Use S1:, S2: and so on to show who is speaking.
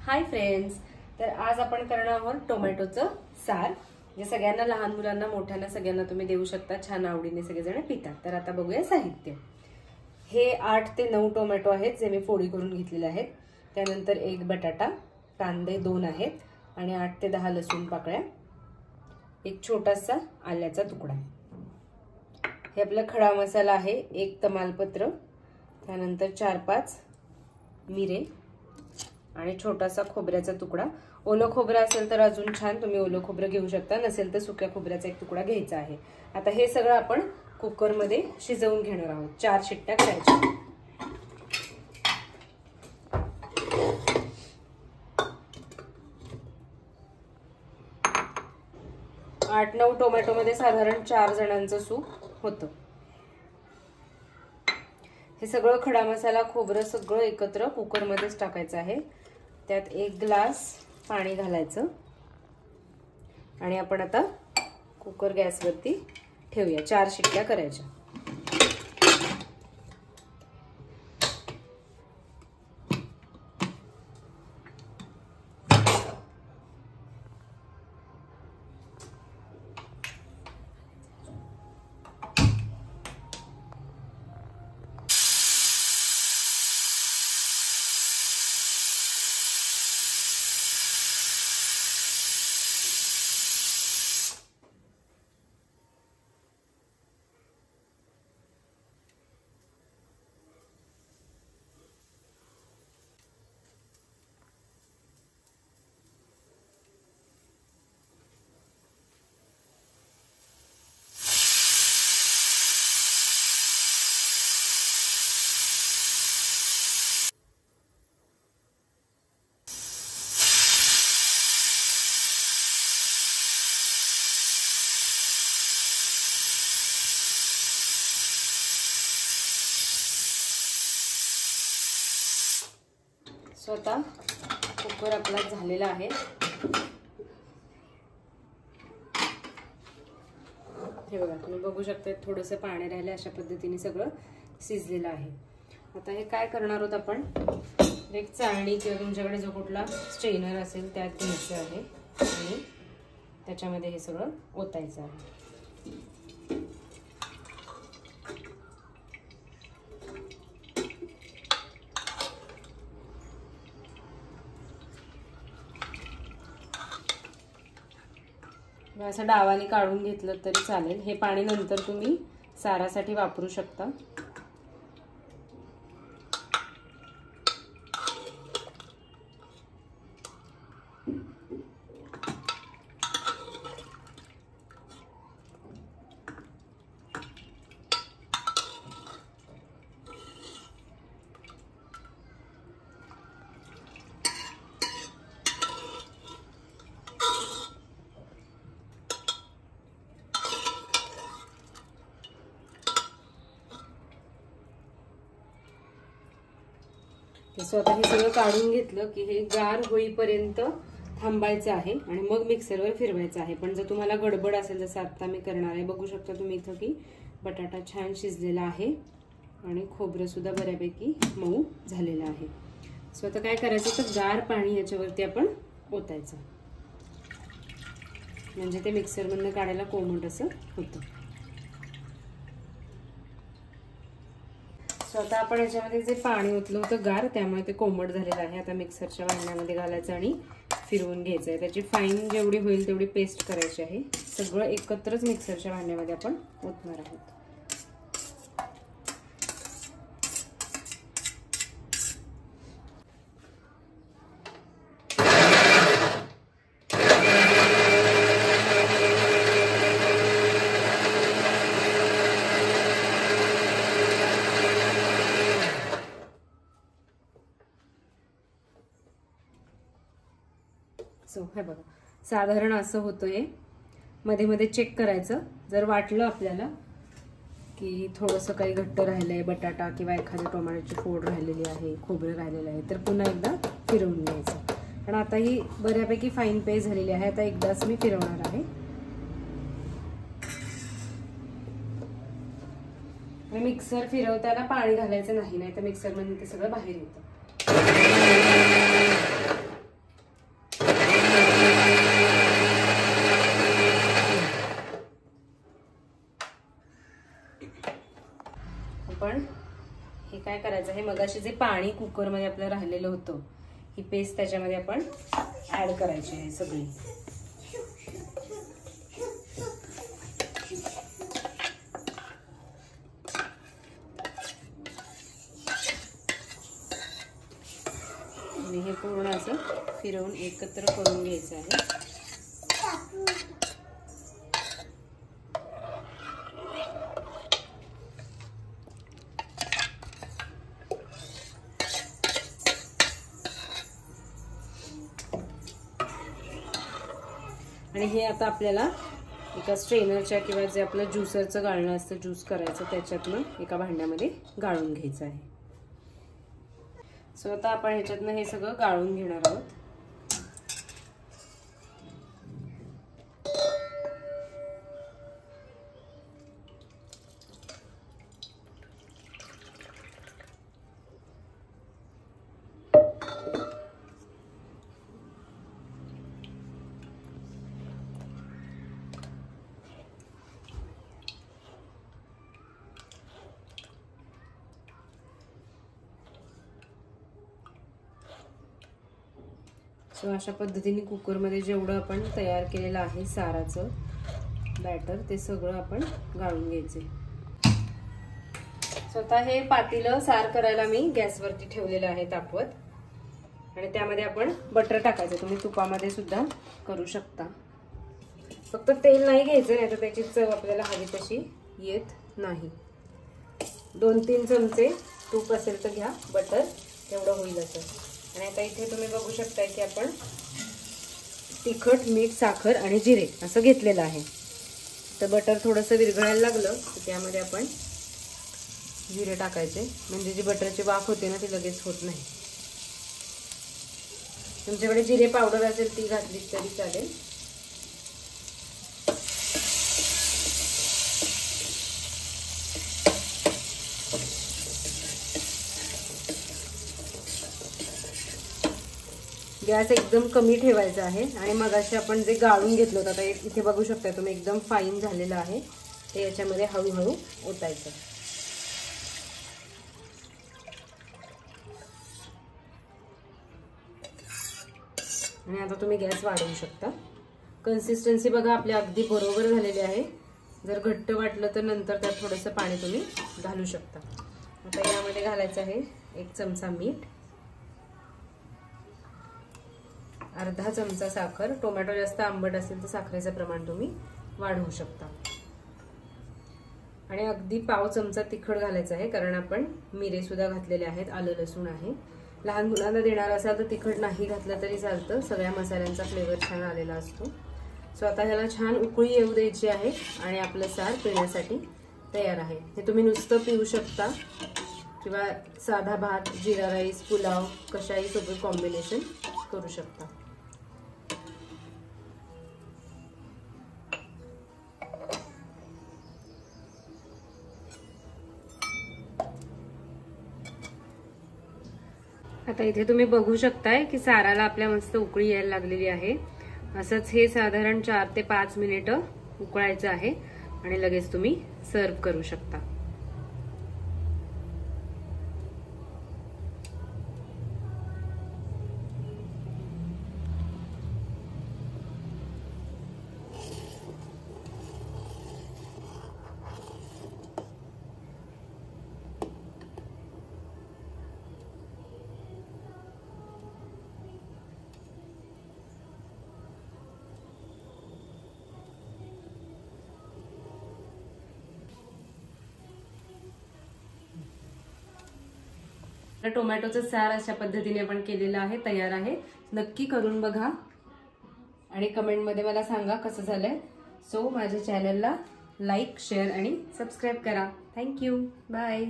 S1: Hi friends, तर आज आपण करणार आहोत टोमॅटोचं सार, जे सगळ्यांना, लहान मुलांना मोठ्यांना सगळ्यांना तुम्ही देऊ शकता, छान आवडीने सगळेजण पितात। तर आता बघूया साहित्य। हे 8 ते 9 टोमॅटो आहेत जे मी फोडी करून घेतलेले आहेत। त्यानंतर एक बटाटा, कांदे 2 आहेत आणि 8 ते 10 लसूण पाकळ्या, एक छोटासा आल्याचा तुकडा। हे आपला खडा मसाला आहे, एक तमालपत्र, त्यानंतर 4-5 मिरे आणि छोटासा खोबऱ्याचा तुकडा। ओलं खोबरं असेल तर अजून छान, तुम्ही ओलं खोबरं घेऊ शकता, नसेल तर सुक्या खोबऱ्याचा एक तुकडा घ्यायचा आहे। आता हे सगळं आपण कुकर मध्ये शिजवून घेणार आहोत। 4 शिट्ट्या करायच्या। 8-9 टोमॅटो मध्ये साधारण 4 जणांचं सूप होतं। हे सगळं खडा मसाला, खोबरं सगळं एकत्र कुकर मध्येच टाकायचं आहे। त्यात 1 ग्लास पाणी घालायचं आणि आपण आता कुकर गॅसवरती ठेवूया। 4 शिट्ट्या करायच्या। स्वतः कुकर आपला झालेला आहे। हे बघा, तुम्ही बघू शकता थोडंसं पाणी राहिले, अशा पद्धतीने सगळं शिजलेलं आहे। आता हे काय करणार आहोत आपण, एक चाळणी किंवा तुमच्याकडे जो कुठला स्ट्रेनर असेल त्यात घ्यायचं आहे आणि त्याच्यामध्ये हे सगळं ओतायचं आहे। असं डावाने काढून घेतलं तरी चालेल। हे पाणी नंतर तुम्ही सारासाठी वापरू शकता। स्वतः हे सगळं काढून घेतलं की हे गार होईपर्यंत थांबायचं आहे आणि मग मिक्सरवर फिरवायचं आहे। पण जर तुम्हाला गडबड असेल, जसं आता मी करणार आहे, बघू शकता तुम्ही इथं की बटाटा छान शिजलेला आहे आणि खोबरं सुद्धा बऱ्यापैकी मऊ झालेलं आहे। स्वतः काय करायचं तर गार पाणी याच्यावरती आपण ओतायचं, म्हणजे ते मिक्सरमधनं काढायला कोमट असं होतं। स्वतः आपण याच्यामध्ये जे पाणी ओतलं होतं गार, त्यामुळे ते कोमट झालेलं आहे। आता मिक्सरच्या भांड्यामध्ये घालायचं आणि फिरवून घ्यायचं आहे। त्याची फाईन जेवढी होईल तेवढी पेस्ट करायची आहे। सगळं एकत्रच मिक्सरच्या भांड्यामध्ये आपण ओतणार आहोत। हे बघा, साधारण असं होतंय। मध्ये मध्ये चेक करायचं, जर वाटलं आपल्याला की थोडंसं काही घट्ट राहिलंय, बटाटा किंवा एखादी टोमॅटोची फोड राहिलेली आहे, खोबरं राहिलेलं आहे, तर पुन्हा एकदा फिरवून घ्यायचं। पण आता ही बऱ्यापैकी फाईन पेस्ट झालेली आहे। आता एकदाच मी फिरवणार आहे। मिक्सर फिरवताना पाणी घालायचं नाही, नाहीतर मिक्सर मध्ये ते सगळं बाहेर येतं। काय करायचं आहे, मगाशी जे पाणी कुकरमध्ये आपलं राहिलेलं होतं, ही पेस्ट त्याच्यामध्ये आपण ऍड करायची आहे सगळी. आणि हे पूर्ण असं फिरवून एकत्र करून घ्यायचं आहे. आणि हे आता आपल्याला एका स्ट्रेनरच्या किंवा जे आपलं ज्युसरचं गाळणं असतं ज्यूस करायचं त्याच्यातनं एका भांड्यामध्ये गाळून घ्यायचं आहे. सो आता आपण ह्याच्यातनं हे सगळं गाळून घेणार आहोत. सो अशा पद्धतीने कुकरमध्ये जेवढं आपण तयार केलेलं आहे साराचं बॅटर ते सगळं आपण गाळून घ्यायचे. सो आता हे पातेलं सार करायला मी गॅसवरती ठेवलेलं आहे तापवत, आणि त्यामध्ये आपण बटर टाकायचं. तुम्ही तुपामध्ये सुद्धा करू शकता. फक्त तेल नाही घ्यायचं, नाही तर त्याची चव आपल्याला हवी तशी येत नाही. 2-3 चमचे तूप असेल तर घ्या, बटर तेवढं होईल असं. आणि आता इथे तुम्ही बघू शकताय की आपण तिखट, मीठ, साखर आणि जिरे असं घेतलेलं आहे. तर बटर थोडंसं विरघळायला लागलं की त्यामध्ये आपण जिरे टाकायचे, म्हणजे जी बटरची वाफ होते ना ती लगेच होत नाही. तुमच्याकडे जिरे पावडर असेल ती घातली तरी चालेल. गॅस एकदम कमी ठेवायचा आहे. आणि मगाशी आपण जे गाळून घेतलं होतं, आता इथे बघू शकता तुम्ही एकदम फाईन झालेलं आहे, ते याच्यामध्ये हळूहळू ओतायचं. आणि आता तुम्ही गॅस वाढवू शकता. कन्सिस्टन्सी बघा आपली अगदी बरोबर झालेली आहे. जर घट्ट वाटलं तर नंतर त्यात थोडंसं पाणी तुम्ही घालू शकता. आता यामध्ये घालायचं आहे 1 चमचा मीठ, अर्धा चमचा साखर. टोमॅटो जास्त आंबट असेल तर साखरेचं प्रमाण तुम्ही वाढवू शकता. आणि अगदी पाव चमचा तिखट घालायचं आहे, कारण आपण मिरे सुद्धा घातलेले आहेत, आलं लसूण आहे. लहान मुलांना देणार असाल तर तिखट नाही घातलं तरी चालतं, सगळ्या मसाल्यांचा फ्लेवर छान आलेला असतो. सो आता ह्याला छान उकळी येऊ द्यायची आहे आणि आपलं सार पिण्यासाठी तयार आहे. हे तुम्ही नुसतं पिऊ शकता किंवा साधा भात, जिरा राईस, पुलाव कशाही सोबत कॉम्बिनेशन करू शकता. आता इथे तुम्ही बघू शकताय की साराला आपल्या मस्त उकळी यायला लागलेली आहे. असंच हे साधारण 4 ते 5 मिनिटं उकळायचं आहे आणि लगेच तुम्ही सर्व करू शकता. टोमॅटोचं सार अशा पद्धतीने आपण केलेलं आहे, तयार आहे. नक्की करून बघा आणि कमेंटमध्ये मला सांगा कसं झालंय. सो माझ्या चॅनलला लाईक, शेअर आणि सबस्क्राईब करा. थँक्यू. बाय.